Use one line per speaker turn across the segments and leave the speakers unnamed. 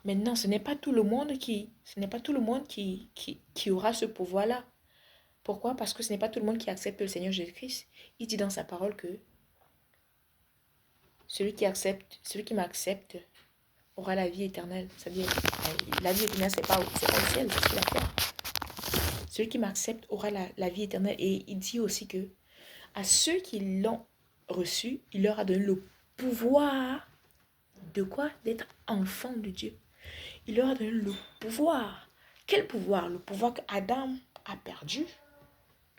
Maintenant, ce n'est pas tout le monde qui aura ce pouvoir-là. Pourquoi? Parce que ce n'est pas tout le monde qui accepte le Seigneur Jésus-Christ. Il dit dans sa parole que celui qui m'accepte aura la vie éternelle. C'est-à-dire, la vie éternelle, c'est pas au ciel, c'est sur la terre. Celui qui m'accepte aura la vie éternelle. Et il dit aussi que à ceux qui l'ont reçu, il leur a donné le pouvoir de quoi? D'être enfants de Dieu. Il leur a donné le pouvoir. Quel pouvoir? Le pouvoir qu'Adam a perdu.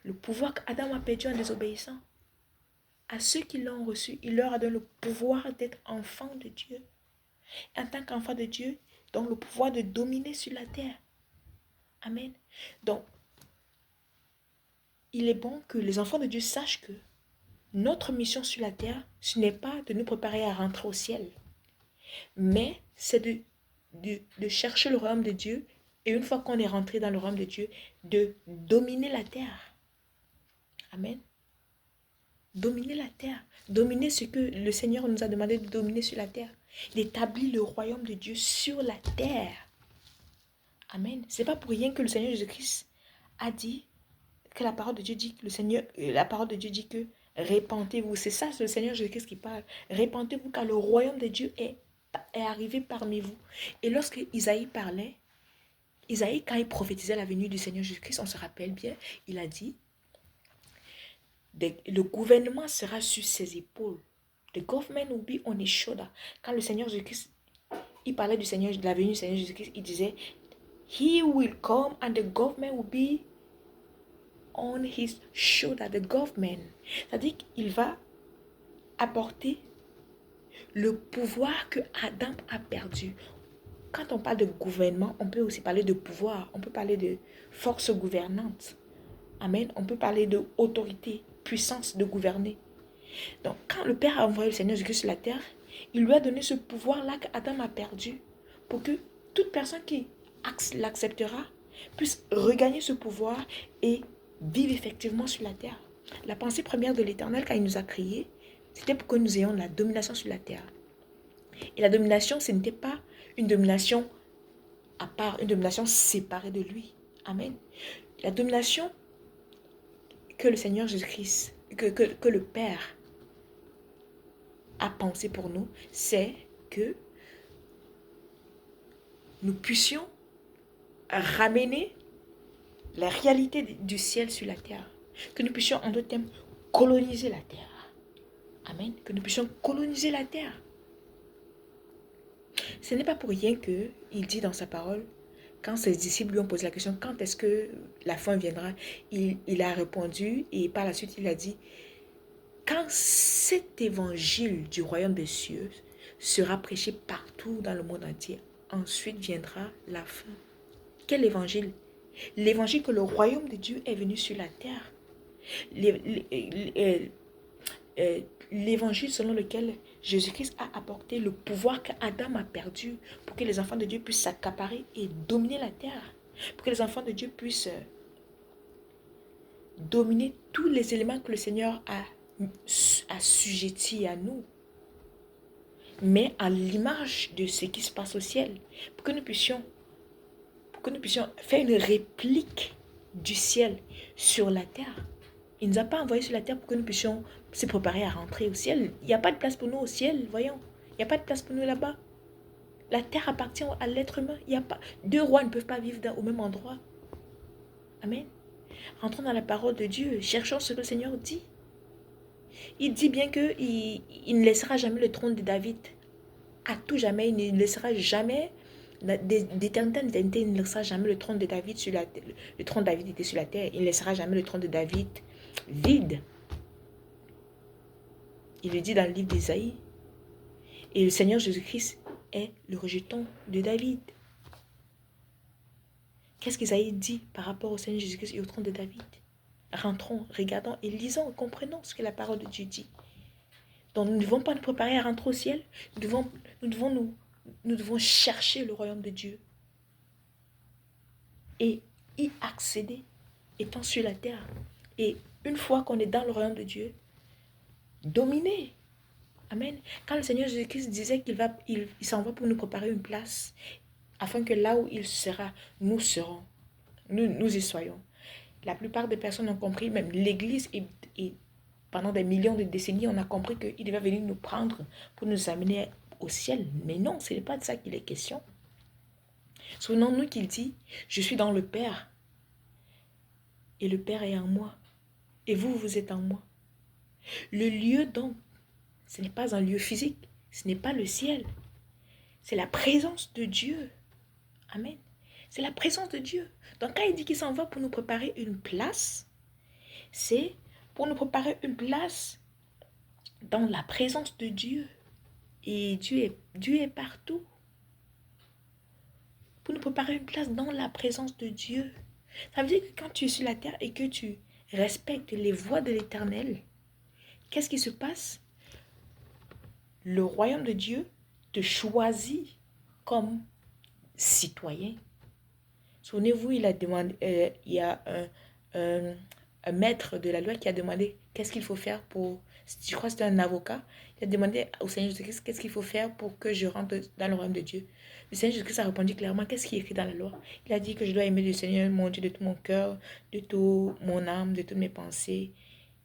Le pouvoir qu'Adam a perdu en désobéissant. À ceux qui l'ont reçu, il leur a donné le pouvoir d'être enfants de Dieu. En tant qu'enfant de Dieu, donc le pouvoir de dominer sur la terre. Amen. Donc, il est bon que les enfants de Dieu sachent que notre mission sur la terre, ce n'est pas de nous préparer à rentrer au ciel, mais c'est de chercher le royaume de Dieu et une fois qu'on est rentré dans le royaume de Dieu, de dominer la terre. Amen. Dominer la terre. Dominer ce que le Seigneur nous a demandé de dominer sur la terre. D'établir le royaume de Dieu sur la terre. Amen. C'est pas pour rien que le Seigneur Jésus-Christ a dit que la parole de Dieu dit que la parole de Dieu dit que répentez-vous. C'est ça, c'est le Seigneur Jésus-Christ qui parle. Répentez-vous car le royaume de Dieu est arrivé parmi vous. Et lorsque Isaïe parlait, Isaïe, quand il prophétisait la venue du Seigneur Jésus-Christ, on se rappelle bien, il a dit, le gouvernement sera sur ses épaules. The government will be on his shoulder. Quand le Seigneur Jésus-Christ, il parlait du Seigneur, de la venue du Seigneur Jésus-Christ, il disait, He will come and the government will be on his shoulder, the government. C'est-à-dire qu'il va apporter le pouvoir que Adam a perdu. Quand on parle de gouvernement, on peut aussi parler de pouvoir. On peut parler de force gouvernante. Amen. On peut parler de autorité, puissance de gouverner. Donc, quand le Père a envoyé le Seigneur Jésus sur la terre, il lui a donné ce pouvoir-là qu'Adam a perdu pour que toute personne qui l'acceptera puisse regagner ce pouvoir et vivre effectivement sur la terre. La pensée première de l'Éternel, quand il nous a créés, c'était pour que nous ayons la domination sur la terre. Et la domination, ce n'était pas une domination à part, une domination séparée de lui. Amen. La domination que le Seigneur Jésus-Christ, que le Père a pensé pour nous, c'est que nous puissions ramener la réalité du ciel sur la terre. Que nous puissions, en d'autres termes, coloniser la terre. Amen. Que nous puissions coloniser la terre. Ce n'est pas pour rien qu'il dit dans sa parole, quand ses disciples lui ont posé la question, quand est-ce que la fin viendra, il a répondu et par la suite il a dit, quand cet évangile du royaume des cieux sera prêché partout dans le monde entier, ensuite viendra la fin. Quel évangile? L'évangile que le royaume de Dieu est venu sur la terre. L'évangile selon lequel Jésus-Christ a apporté le pouvoir qu'Adam a perdu pour que les enfants de Dieu puissent s'accaparer et dominer la terre. Pour que les enfants de Dieu puissent dominer tous les éléments que le Seigneur a assujettis à nous. Mais à l'image de ce qui se passe au ciel. Pour que nous puissions faire une réplique du ciel sur la terre. Il ne nous a pas envoyés sur la terre pour que nous puissions se préparer à rentrer au ciel. Il n'y a pas de place pour nous au ciel, voyons. Il n'y a pas de place pour nous là-bas. La terre appartient à l'être humain. Il y a pas, deux rois ne peuvent pas vivre au même endroit. Amen. Rentrons dans la parole de Dieu. Cherchons ce que le Seigneur dit. Il dit bien qu'il ne laissera jamais le trône de David. À tout jamais, il ne laissera jamais, d'éternité en éternité, il ne laissera jamais le trône de David sur la terre. Le trône de David était sur la terre. Il ne laissera jamais le trône de David vide. Il le dit dans le livre d'Isaïe. Et le Seigneur Jésus-Christ est le rejeton de David. Qu'est-ce qu'Isaïe dit par rapport au Seigneur Jésus-Christ et au trône de David? Rentrons, regardons et lisons, comprenons ce que la parole de Dieu dit. Donc nous ne devons pas nous préparer à rentrer au ciel. Nous devons chercher le royaume de Dieu. Et y accéder, étant sur la terre. Et une fois qu'on est dans le royaume de Dieu, dominer. Amen. Quand le Seigneur Jésus-Christ disait qu'il s'en va pour nous préparer une place, afin que là où il sera, nous serons. Nous y soyons. La plupart des personnes ont compris, même l'Église, et pendant des millions de décennies, on a compris qu'il devait venir nous prendre pour nous amener au ciel. Mais non, ce n'est pas de ça qu'il est question. Souvenons-nous qu'il dit, je suis dans le Père, et le Père est en moi, et vous, vous êtes en moi. Le lieu donc, ce n'est pas un lieu physique, ce n'est pas le ciel, c'est la présence de Dieu. Amen. C'est la présence de Dieu. Donc quand il dit qu'il s'en va pour nous préparer une place, c'est pour nous préparer une place dans la présence de Dieu. Et Dieu est partout. Pour nous préparer une place dans la présence de Dieu. Ça veut dire que quand tu es sur la terre et que tu respectes les voies de l'Éternel, qu'est-ce qui se passe? Le royaume de Dieu te choisit comme citoyen. Souvenez-vous, il y a un maître de la loi qui a demandé qu'est-ce qu'il faut faire pour, je crois que c'était un avocat, il a demandé au Seigneur Jésus-Christ qu'est-ce qu'il faut faire pour que je rentre dans le royaume de Dieu. Le Seigneur Jésus-Christ a répondu clairement qu'est-ce qui est écrit dans la loi. Il a dit que je dois aimer le Seigneur mon Dieu de tout mon cœur, de toute mon âme, de toutes mes pensées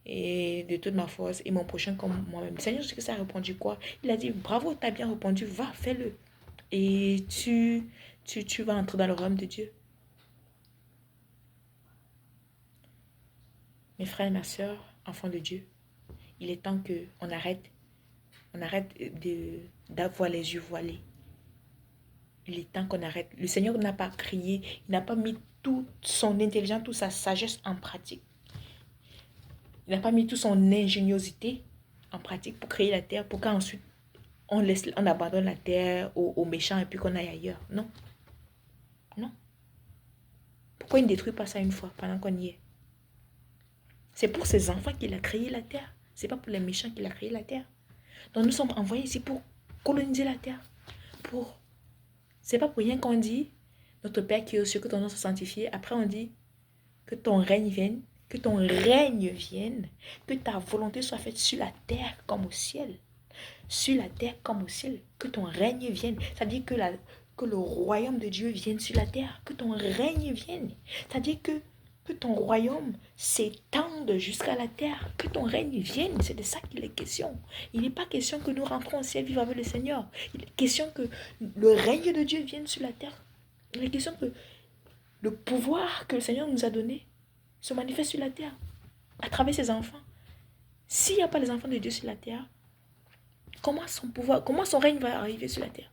et de toute ma force et mon prochain comme moi-même. Le Seigneur Jésus-Christ a répondu quoi? Il a dit bravo, tu as bien répondu, va, fais-le. Et tu vas entrer dans le royaume de Dieu. Mes frères et ma soeurs, enfants de Dieu, il est temps qu'on arrête d'avoir les yeux voilés. Il est temps qu'on arrête. Le Seigneur n'a pas crié, il n'a pas mis toute son intelligence, toute sa sagesse en pratique. Il n'a pas mis toute son ingéniosité en pratique pour créer la terre, pour qu'ensuite on abandonne la terre aux méchants et puis qu'on aille ailleurs. Non. Non. Pourquoi il ne détruit pas ça une fois pendant qu'on y est? C'est pour ses enfants qu'il a créé la terre. C'est pas pour les méchants qu'il a créé la terre. Donc nous sommes envoyés ici pour coloniser la terre. C'est pas pour rien qu'on dit, notre Père qui est aux cieux, que ton nom soit sanctifié. Après on dit que ton règne vienne, que ton règne vienne, que ta volonté soit faite sur la terre comme au ciel. Sur la terre comme au ciel. Que ton règne vienne. C'est-à-dire que le royaume de Dieu vienne sur la terre. Que ton règne vienne. C'est-à-dire que ton royaume s'étende jusqu'à la terre, que ton règne vienne, c'est de ça qu'il est question. Il n'est pas question que nous rentrons au ciel vivre avec le Seigneur. Il est question que le règne de Dieu vienne sur la terre. Il est question que le pouvoir que le Seigneur nous a donné se manifeste sur la terre, à travers ses enfants. S'il n'y a pas les enfants de Dieu sur la terre, comment son règne va arriver sur la terre?